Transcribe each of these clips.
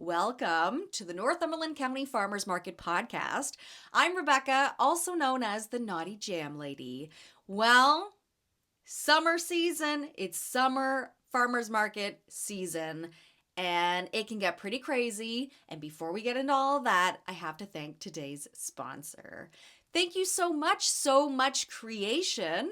Welcome to the Northumberland County Farmers Market Podcast. I'm Rebecca, also known as the Naughty Jam Lady. Well, summer season, it's summer farmers market season, and it can get pretty crazy. And before we get into all that, I have to thank today's sponsor. Thank you so much Creation.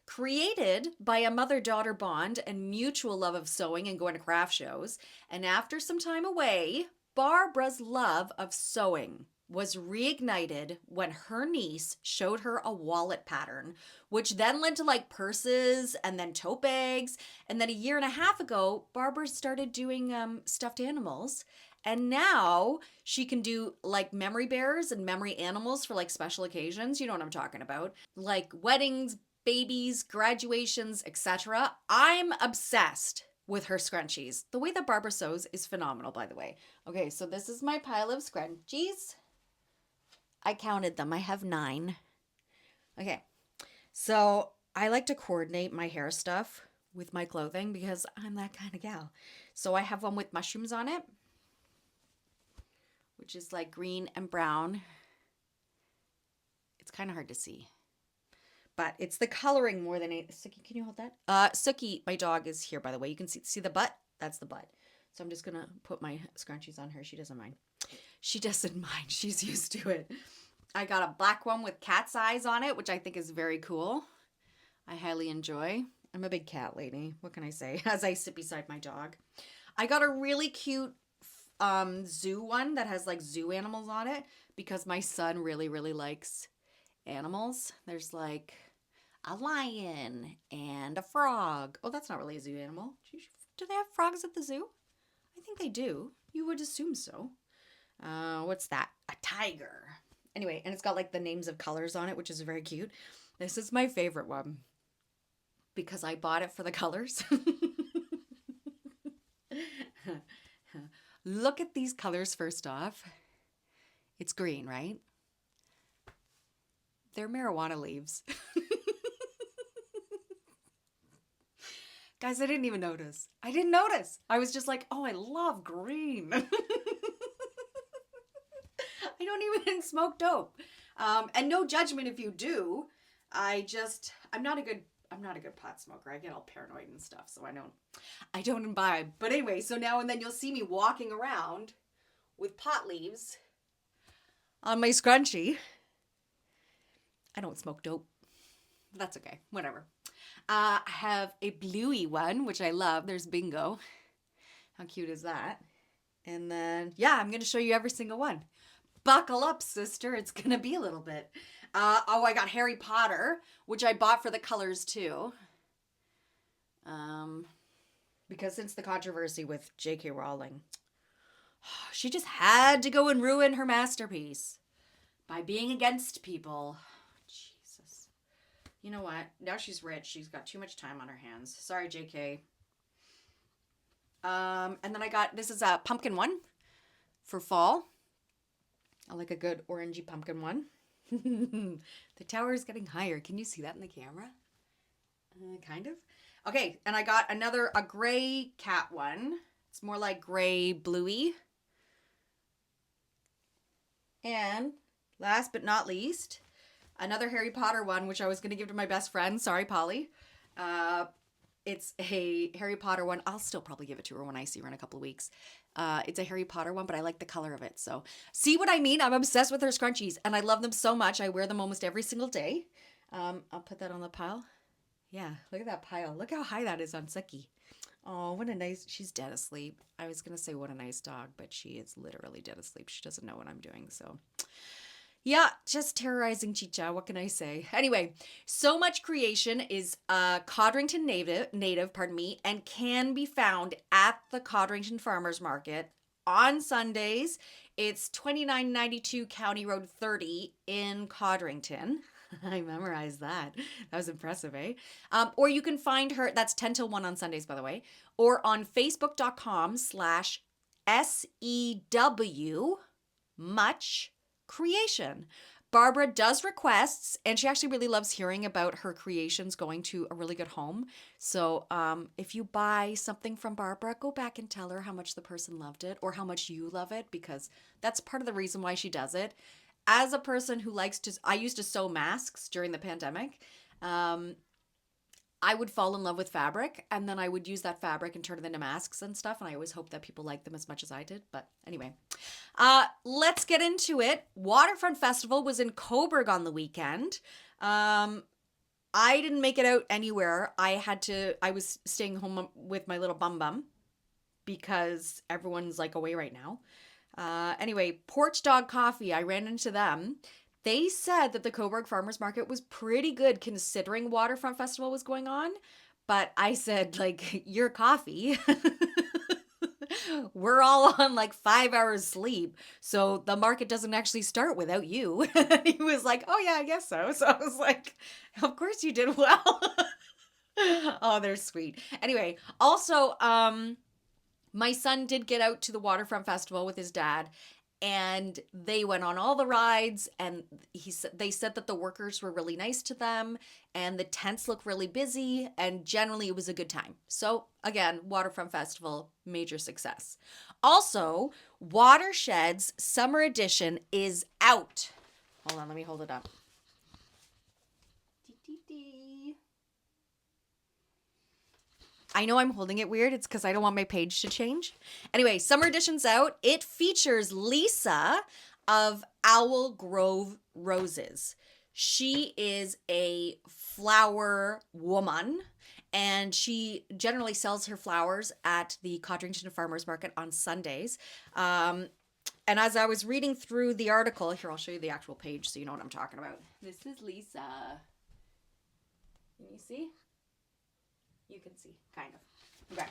Created by a mother-daughter bond and mutual love of sewing and going to craft shows. And after some time away, Barbara's love of sewing was reignited when her niece showed her a wallet pattern, which then led to like purses and then tote bags. And then a year and a half ago, Barbara started doing stuffed animals. And now she can do like memory bears and memory animals for like special occasions. You know what I'm talking about. Like weddings, babies, graduations, etc. I'm obsessed with her scrunchies. The way that Barbara sews is phenomenal, by the way. Okay, so this is my pile of scrunchies. I counted them. I have 9. Okay, so I like to coordinate my hair stuff with my clothing because I'm that kind of gal. So I have one with mushrooms on it, which is like green and brown. It's kind of hard to see. But it's the coloring more than it. Sookie, can you hold that? Sookie, my dog, is here, by the way. You can see the butt? That's the butt. So I'm just going to put my scrunchies on her. She doesn't mind. She doesn't mind. She's used to it. I got a black one with cat's eyes on it, which I think is very cool. I highly enjoy. I'm a big cat lady. What can I say? As I sit beside my dog. I got a really cute zoo one that has like zoo animals on it because my son really, really likes animals. There's like a lion and a frog. Oh, that's not really a zoo animal. Do they have frogs at the zoo? I think they do. You would assume so. What's that? A tiger. Anyway, and it's got like the names of colors on it, which is very cute. This is my favorite one because I bought it for the colors. Look at these colors first off. It's green, right? They're marijuana leaves. Guys, I didn't even notice. I didn't notice. I was just like, oh, I love green. I don't even smoke dope. And no judgment if you do. I'm not a good pot smoker. I get all paranoid and stuff, so I don't imbibe. But anyway, so now and then you'll see me walking around with pot leaves on my scrunchie. I don't smoke dope. That's okay. Whatever. I have a bluey one, which I love. There's Bingo. How cute is that? And then, yeah, I'm going to show you every single one. Buckle up, sister. It's going to be a little bit. I got Harry Potter, which I bought for the colors too. Because since the controversy with J.K. Rowling, she just had to go and ruin her masterpiece by being against people. Jesus. You know what? Now she's rich. She's got too much time on her hands. Sorry, JK. And then this is a pumpkin one for fall. I like a good orangey pumpkin one. The tower is getting higher. Can you see that in the camera? Kind of. Okay, and I got a gray cat one. It's more like gray bluey. And last but not least, another Harry Potter one, which I was going to give to my best friend. Sorry, Polly. It's a Harry Potter one. I'll still probably give it to her when I see her in a couple of weeks. It's a Harry Potter one, but I like the color of it. So see what I mean? I'm obsessed with her scrunchies, and I love them so much. I wear them almost every single day. I'll put that on the pile. Yeah, look at that pile. Look how high that is on Suki. Oh, she's dead asleep. I was going to say what a nice dog, but she is literally dead asleep. She doesn't know what I'm doing, so... Yeah, just terrorizing Chicha. What can I say? Anyway, So Much Creation is Codrington native, and can be found at the Codrington Farmers Market on Sundays. It's 2992 County Road 30 in Codrington. I memorized that. That was impressive, eh? Or you can find her, that's 10 till 1 on Sundays, by the way, or on facebook.com/SEW Much Creation. Barbara does requests, and she actually really loves hearing about her creations going to a really good home. So if you buy something from Barbara, go back and tell her how much the person loved it or how much you love it, because that's part of the reason why she does it. As a person who likes to, I used to sew masks during the pandemic. I would fall in love with fabric, and then I would use that fabric and turn it into masks and stuff. And I always hoped that people liked them as much as I did. But anyway, let's get into it. Waterfront Festival was in Coburg on the weekend. I didn't make it out anywhere. I was staying home with my little bum because everyone's like away right now. Anyway, Porch Dog Coffee, I ran into them. They said that the Coburg Farmers Market was pretty good considering Waterfront Festival was going on. But I said, like, your coffee. We're all on like 5 hours sleep. So the market doesn't actually start without you. He was like, oh yeah, I guess so. So I was like, of course you did well. Oh, they're sweet. Anyway, also, my son did get out to the Waterfront Festival with his dad, and they went on all the rides, and they said that the workers were really nice to them, and the tents look really busy, and generally it was a good time. So again, Waterfront Festival, major success. Also, Watershed's Summer Edition is out. Hold on, let me hold it up. I know I'm holding it weird. It's because I don't want my page to change. Anyway, Summer Edition's out. It features Lisa of Owl Grove Roses. She is a flower woman, and she generally sells her flowers at the Codrington Farmers Market on Sundays. And as I was reading through the article, here, I'll show you the actual page so you know what I'm talking about. This is Lisa. Can you see? You can see, kind of. Okay.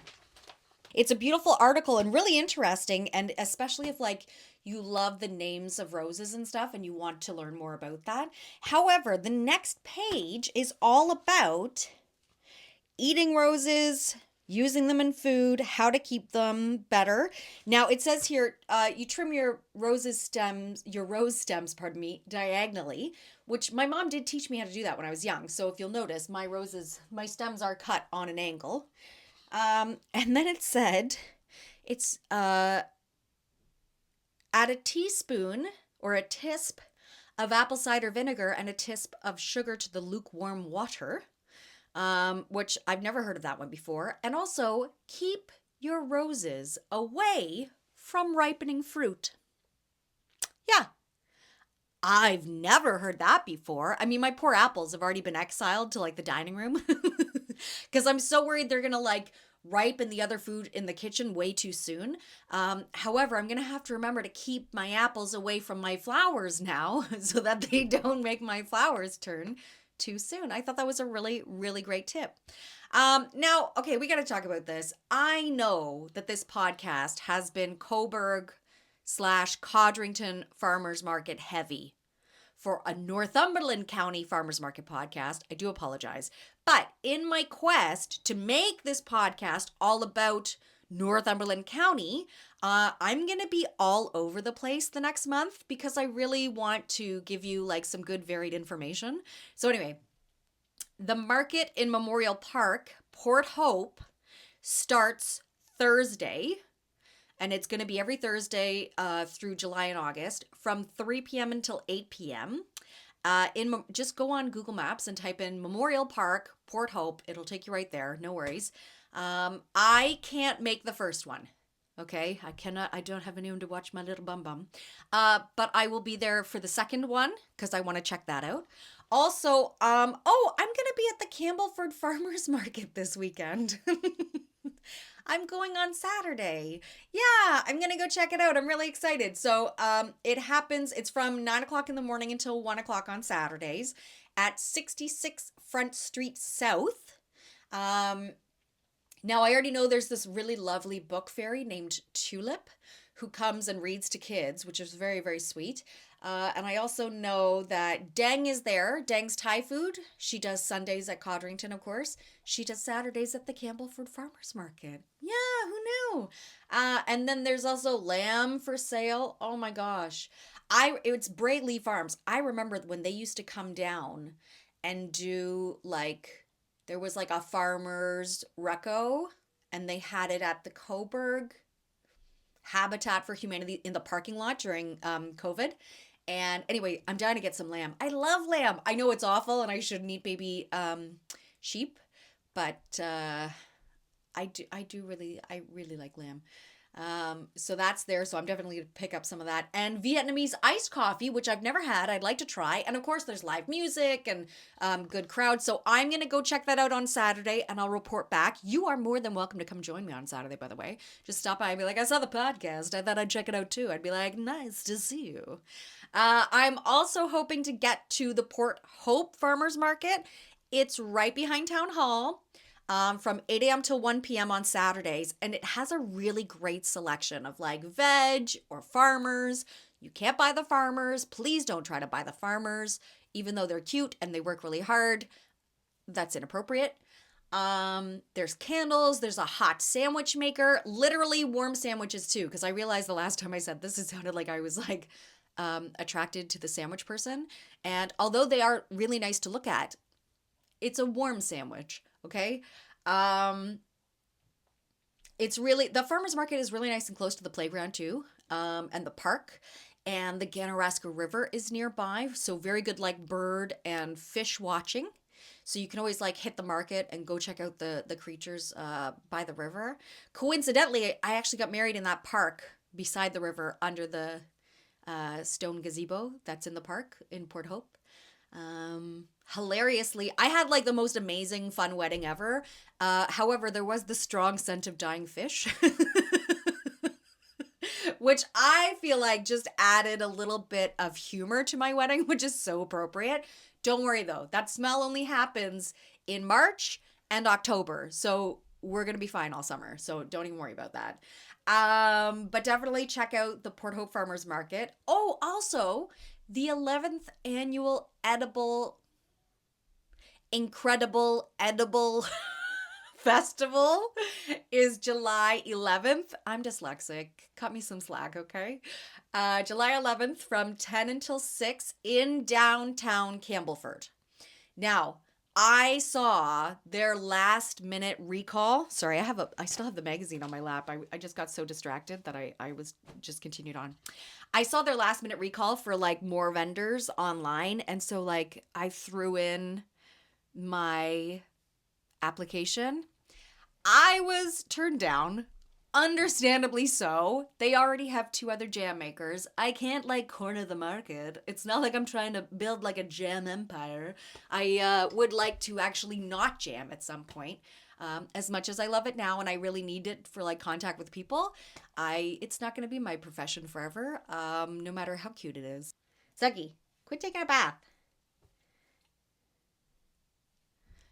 It's a beautiful article and really interesting, and especially if like you love the names of roses and stuff and you want to learn more about that. However, the next page is all about eating roses, using them in food, how to keep them better. Now it says here, you trim your rose stems, diagonally, which my mom did teach me how to do that when I was young. So if you'll notice, my stems are cut on an angle. And then it said, it's add a teaspoon or a tisp of apple cider vinegar and a tisp of sugar to the lukewarm water. Which I've never heard of that one before. And also, keep your roses away from ripening fruit. Yeah, I've never heard that before. I mean, my poor apples have already been exiled to like the dining room because I'm so worried they're gonna like ripen the other food in the kitchen way too soon. However, I'm gonna have to remember to keep my apples away from my flowers now so that they don't make my flowers turn too soon. I thought that was a really, really great tip. Now, okay, we got to talk about this. I know that this podcast has been Coburg / Codrington Farmers Market heavy. For a Northumberland County Farmers Market podcast, I do apologize. But in my quest to make this podcast all about Northumberland County, I'm going to be all over the place the next month because I really want to give you like some good varied information. So anyway, the market in Memorial Park, Port Hope, starts Thursday, and it's going to be every Thursday through July and August from 3 p.m. until 8 p.m. Just go on Google Maps and type in Memorial Park, Port Hope. It'll take you right there. No worries. I can't make the first one. Okay, I don't have anyone to watch my little bum. But I will be there for the second one because I want to check that out. Also, I'm going to be at the Campbellford Farmers Market this weekend. I'm going on Saturday. Yeah, I'm going to go check it out. I'm really excited. So it's from 9 o'clock in the morning until 1 o'clock on Saturdays at 66 Front Street South. Now, I already know there's this really lovely book fairy named Tulip who comes and reads to kids, which is very, very sweet. And I also know that Deng is there. Deng's Thai food. She does Sundays at Codrington, of course. She does Saturdays at the Campbellford Farmers Market. Yeah, who knew? And then there's also lamb for sale. Oh my gosh. It's Brayley Farms. I remember when they used to come down and do like, there was like a farmer's reco, and they had it at the Coburg Habitat for Humanity in the parking lot during COVID. And anyway, I'm dying to get some lamb. I love lamb. I know it's awful and I shouldn't eat baby sheep, but I really like lamb. So that's there. So I'm definitely gonna pick up some of that. And Vietnamese iced coffee, which I've never had. I'd like to try. And of course, there's live music and good crowd. So I'm gonna go check that out on Saturday, and I'll report back. You are more than welcome to come join me on Saturday, by the way. Just stop by and be like, I saw the podcast. I thought I'd check it out too. I'd be like, nice to see you. I'm also hoping to get to the Port Hope Farmers Market. It's right behind Town Hall. From 8 a.m. till 1 p.m. on Saturdays. And it has a really great selection of like veg or farmers. You can't buy the farmers. Please don't try to buy the farmers, even though they're cute and they work really hard. That's inappropriate. There's candles. There's a hot sandwich maker, literally warm sandwiches too. Because I realized the last time I said this, it sounded like I was like attracted to the sandwich person. And although they are really nice to look at, it's a warm sandwich. Okay. It's really, the farmer's market is really nice and close to the playground too. And the park, and the Ganaraska River is nearby. So very good like bird and fish watching. So you can always like hit the market and go check out the creatures by the river. Coincidentally, I actually got married in that park beside the river under the stone gazebo that's in the park in Port Hope. Hilariously, I had like the most amazing fun wedding ever. However, there was the strong scent of dying fish, which I feel like just added a little bit of humor to my wedding, which is so appropriate. Don't worry though, that smell only happens in March and October. So we're going to be fine all summer. So don't even worry about that. But definitely check out the Port Hope Farmers Market. Oh, also the 11th annual incredible edible festival is July 11th. I'm dyslexic. Cut me some slack, okay? July 11th from 10 until 6 in downtown Campbellford. Now, I saw their last minute recall. Sorry, I still have the magazine on my lap. I just got so distracted that I was just continued on. I saw their last minute recall for like more vendors online. And so like I threw in my application. I was turned down, understandably so. They already have 2 other jam makers. I can't like corner the market. It's not like I'm trying to build like a jam empire. I would like to actually not jam at some point. As much as I love it now and I really need it for like contact with people, it's not going to be my profession forever, no matter how cute it is. Sugi, quit taking a bath.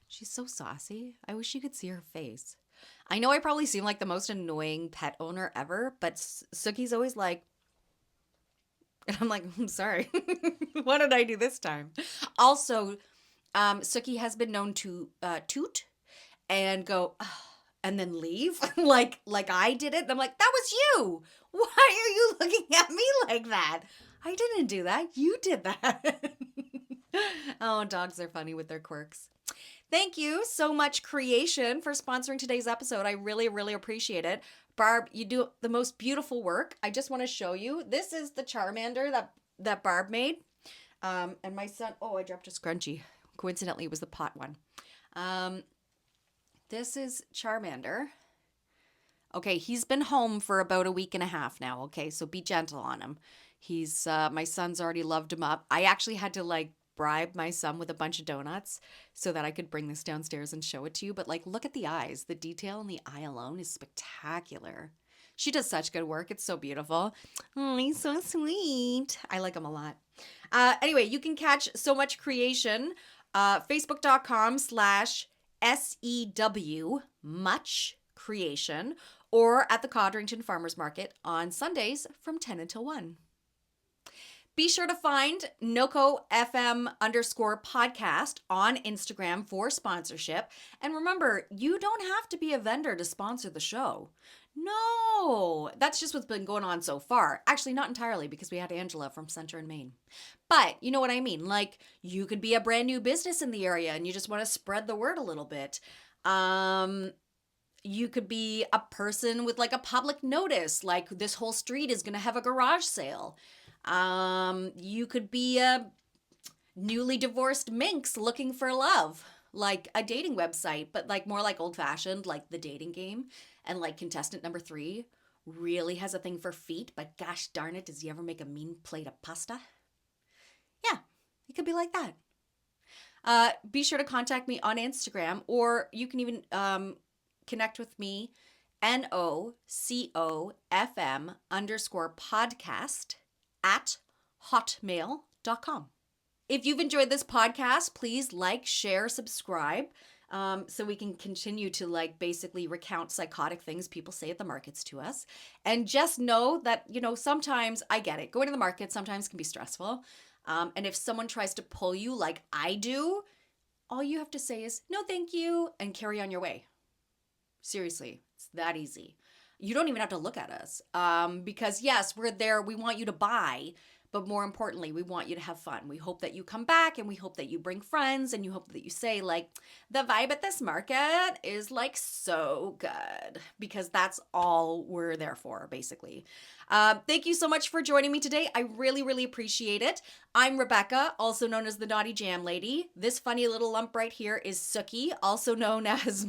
She's so saucy. I wish you could see her face. I know I probably seem like the most annoying pet owner ever, but Suki's always like, and I'm like, I'm sorry. What did I do this time? Also, Suki has been known to toot and go, "Ugh," and then leave like I did it. And I'm like, that was you. Why are you looking at me like that? I didn't do that. You did that. Oh, dogs are funny with their quirks. Thank you so much, Creation, for sponsoring today's episode. I really, really appreciate it. Barb, you do the most beautiful work. I just want to show you. This is the Charmander that Barb made. And my son, oh, I dropped a scrunchie. Coincidentally, it was the pot one. This is Charmander. Okay, he's been home for about a week and a half now. Okay, so be gentle on him. He's, my son's already loved him up. I actually had to like bribe my son with a bunch of donuts so that I could bring this downstairs and show it to you. But like, look at the eyes. The detail in the eye alone is spectacular. She does such good work. It's so beautiful. Oh, he's so sweet. I like him a lot. Anyway, you can catch So Much Creation, facebook.com/SEW Much Creation, or at the Codrington Farmers Market on Sundays from 10 until 1. Be sure to find NoCoFM_podcast on Instagram for sponsorship. And remember, you don't have to be a vendor to sponsor the show. No, that's just what's been going on so far. Actually, not entirely, because we had Angela from Center in Maine. But you know what I mean? Like, you could be a brand new business in the area and you just want to spread the word a little bit. You could be a person with like a public notice, like this whole street is going to have a garage sale. You could be a newly divorced minx looking for love, like a dating website, but like more like old fashioned, like the dating game. And like contestant number 3 really has a thing for feet, but gosh darn it, does he ever make a mean plate of pasta? Yeah, it could be like that. Be sure to contact me on Instagram, or you can even connect with me, NoCoFM_podcast at hotmail.com. If you've enjoyed this podcast, please like, share, subscribe, so we can continue to like basically recount psychotic things people say at the markets to us. And just know that, sometimes I get it. Going to the market sometimes can be stressful. And if someone tries to pull you like I do, all you have to say is, no, thank you, and carry on your way. Seriously, it's that easy. You don't even have to look at us, because yes, we're there. We want you to buy, but more importantly, we want you to have fun. We hope that you come back, and we hope that you bring friends, and you hope that you say like, the vibe at this market is like so good, because that's all we're there for, basically. Thank you so much for joining me today. I really, really appreciate it. I'm Rebecca, also known as the Naughty Jam Lady. This funny little lump right here is Sookie, also known as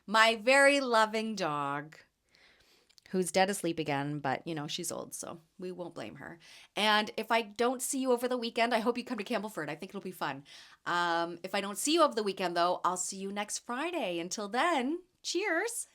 my very loving dog, who's dead asleep again, but she's old, so we won't blame her. And if I don't see you over the weekend, I hope you come to Campbellford. I think it'll be fun. If I don't see you over the weekend, though, I'll see you next Friday. Until then, cheers.